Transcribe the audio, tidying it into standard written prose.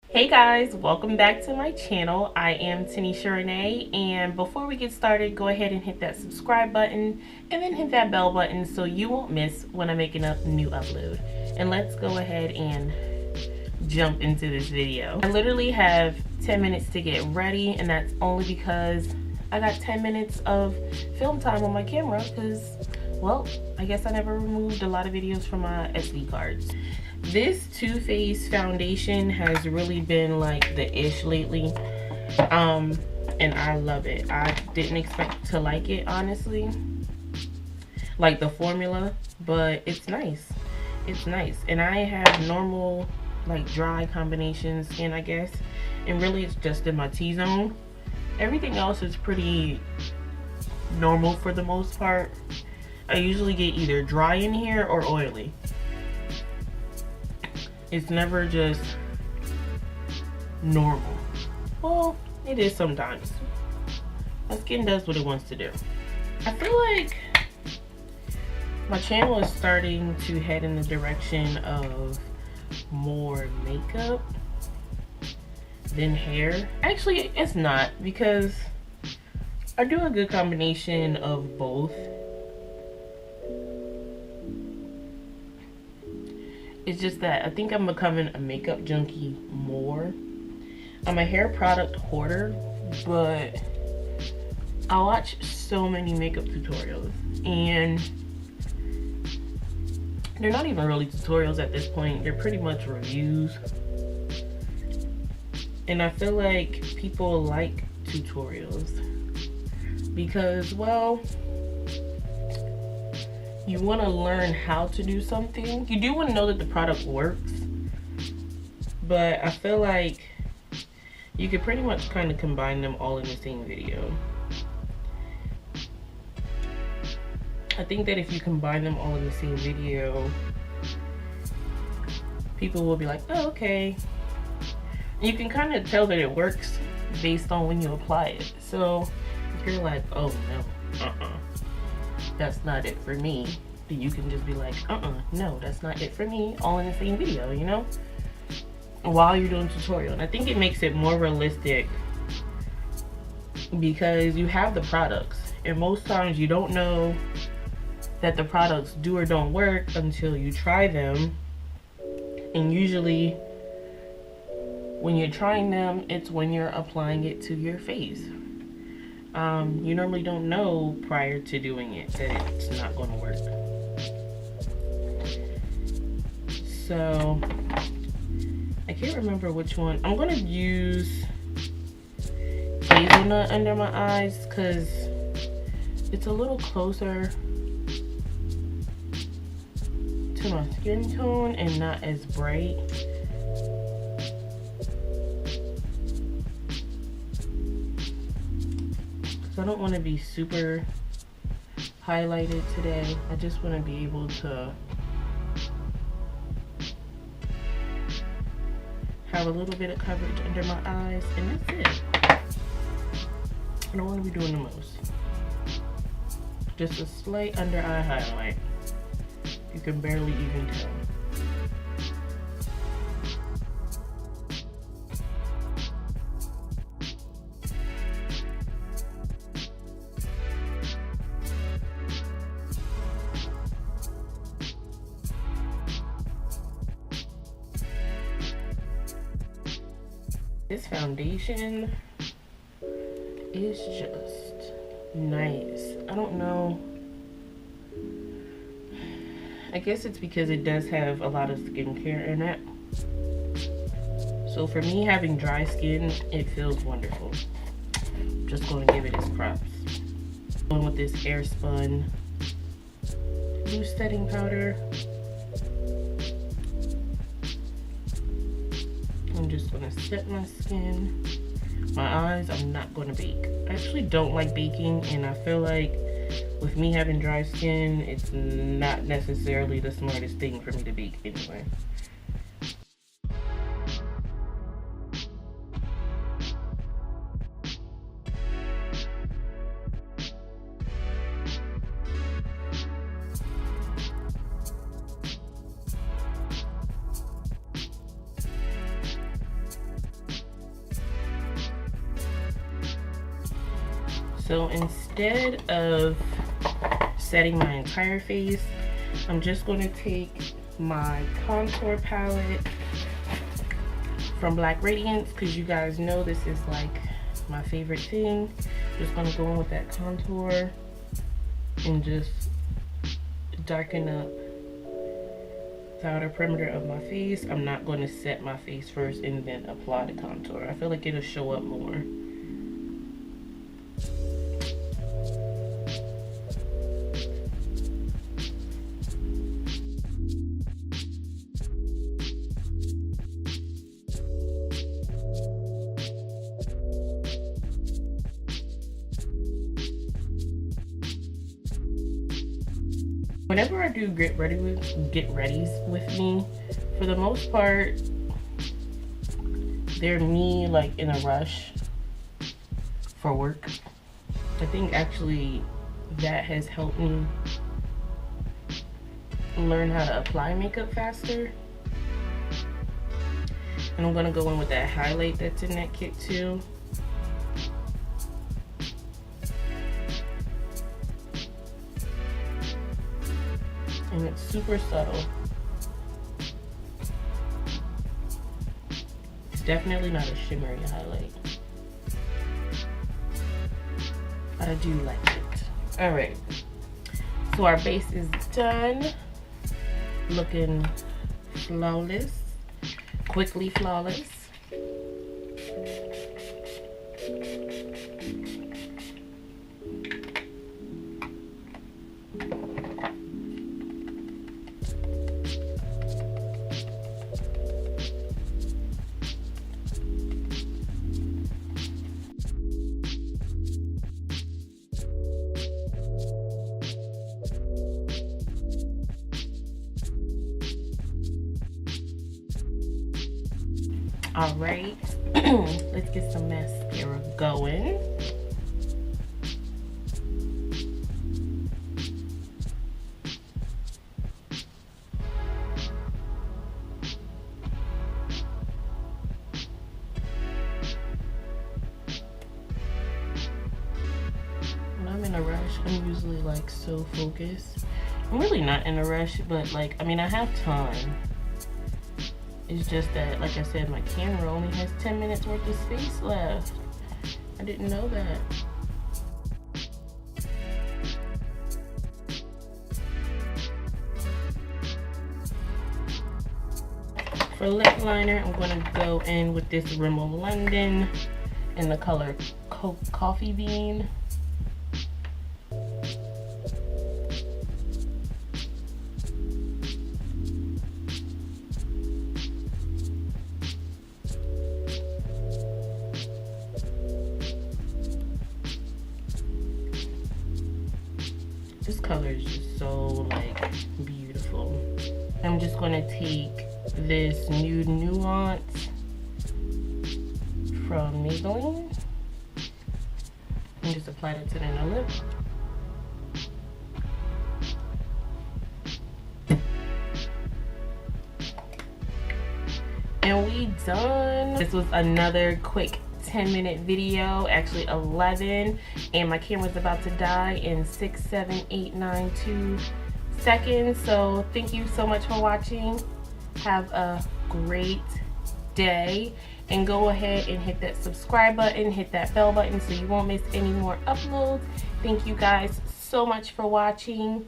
Hey guys, welcome back to my channel. I am Tanisha Renee, and before we get started, go ahead and hit that subscribe button and then hit that bell button so you won't miss when I make a new upload. And let's go ahead and jump into this video. I literally have 10 minutes to get ready, and that's only because I got 10 minutes of film time on my camera because, well, I guess I never removed a lot of videos from my SD cards. This Too Faced foundation has really been like the ish lately, and I love it. I didn't expect to like it, honestly, like the formula, but it's nice. It's nice. And I have normal, like, dry combination skin, I guess, and really it's just in my T-zone. Everything else is pretty normal for the most part. I usually get either dry in here or oily. It's never just normal. Well, it is sometimes. My skin does what it wants to do. I feel like my channel is starting to head in the direction of more makeup than hair. Actually, it's not, because I do a good combination of both. It's just that I think I'm becoming a makeup junkie more. I'm a hair product hoarder, but I watch so many makeup tutorials, and they're not even really tutorials at this point. They're pretty much reviews. And I feel like people like tutorials because, well, you want to learn how to do something. You do want to know that the product works, but I feel like you could pretty much kind of combine them all in the same video. I think that if you combine them all in the same video, people will be like, oh, okay. You can kind of tell that it works based on when you apply it. So if you're like, oh no, that's not it for me, then you can just be like, no, that's not it for me, all in the same video, you know, while you're doing tutorial. And I think it makes it more realistic because you have the products, and most times you don't know that the products do or don't work until you try them. And usually when you're trying them, it's when you're applying it to your face. You normally don't know prior to doing it that it's not going to work. So I can't remember which one. I'm going to use Hazelnut under my eyes because it's a little closer to my skin tone and not as bright. I don't want to be super highlighted today. I just want to be able to have a little bit of coverage under my eyes, and that's it. I don't want to be doing the most. Just a slight under eye highlight. You can barely even tell. This foundation is just nice. I don't know. I guess it's because it does have a lot of skincare in it. So for me, having dry skin, it feels wonderful. Just going to give it its props. Going with this Airspun loose setting powder. I'm just gonna set my skin. My eyes, I'm not gonna bake. I actually don't like baking, and I feel like with me having dry skin, it's not necessarily the smartest thing for me to bake anyway. So instead of setting my entire face, I'm just going to take my contour palette from Black Radiance, because you guys know this is like my favorite thing. Just going to go in with that contour and just darken up the outer perimeter of my face. I'm not going to set my face first and then apply the contour. I feel like it'll show up more. Whenever I do get readies with me, for the most part, they're me like in a rush for work. I think actually that has helped me learn how to apply makeup faster. And I'm gonna go in with that highlight that's in that kit too. And it's super subtle. It's definitely not a shimmery highlight. I do like it. Alright, so our base is done. Looking flawless, quickly flawless. All right, let's get some mascara going. When I'm in a rush, I'm usually like so focused. I'm really not in a rush, but like, I mean, I have time. It's just that, like I said, my camera only has 10 minutes worth of space left. I didn't know that. For lip liner, I'm going to go in with this Rimmel London in the color Coffee Bean. This color is just so like beautiful. I'm just going to take this Nude Nuance from Maybelline and just apply that to the inner lip. And we done. This was another quick 10-minute video, actually 11, and my camera's about to die in 6, 7, 8, 9, 2 seconds. So thank you so much for watching. Have a great day, and go ahead and hit that subscribe button, hit that bell button so you won't miss any more uploads. Thank you guys so much for watching.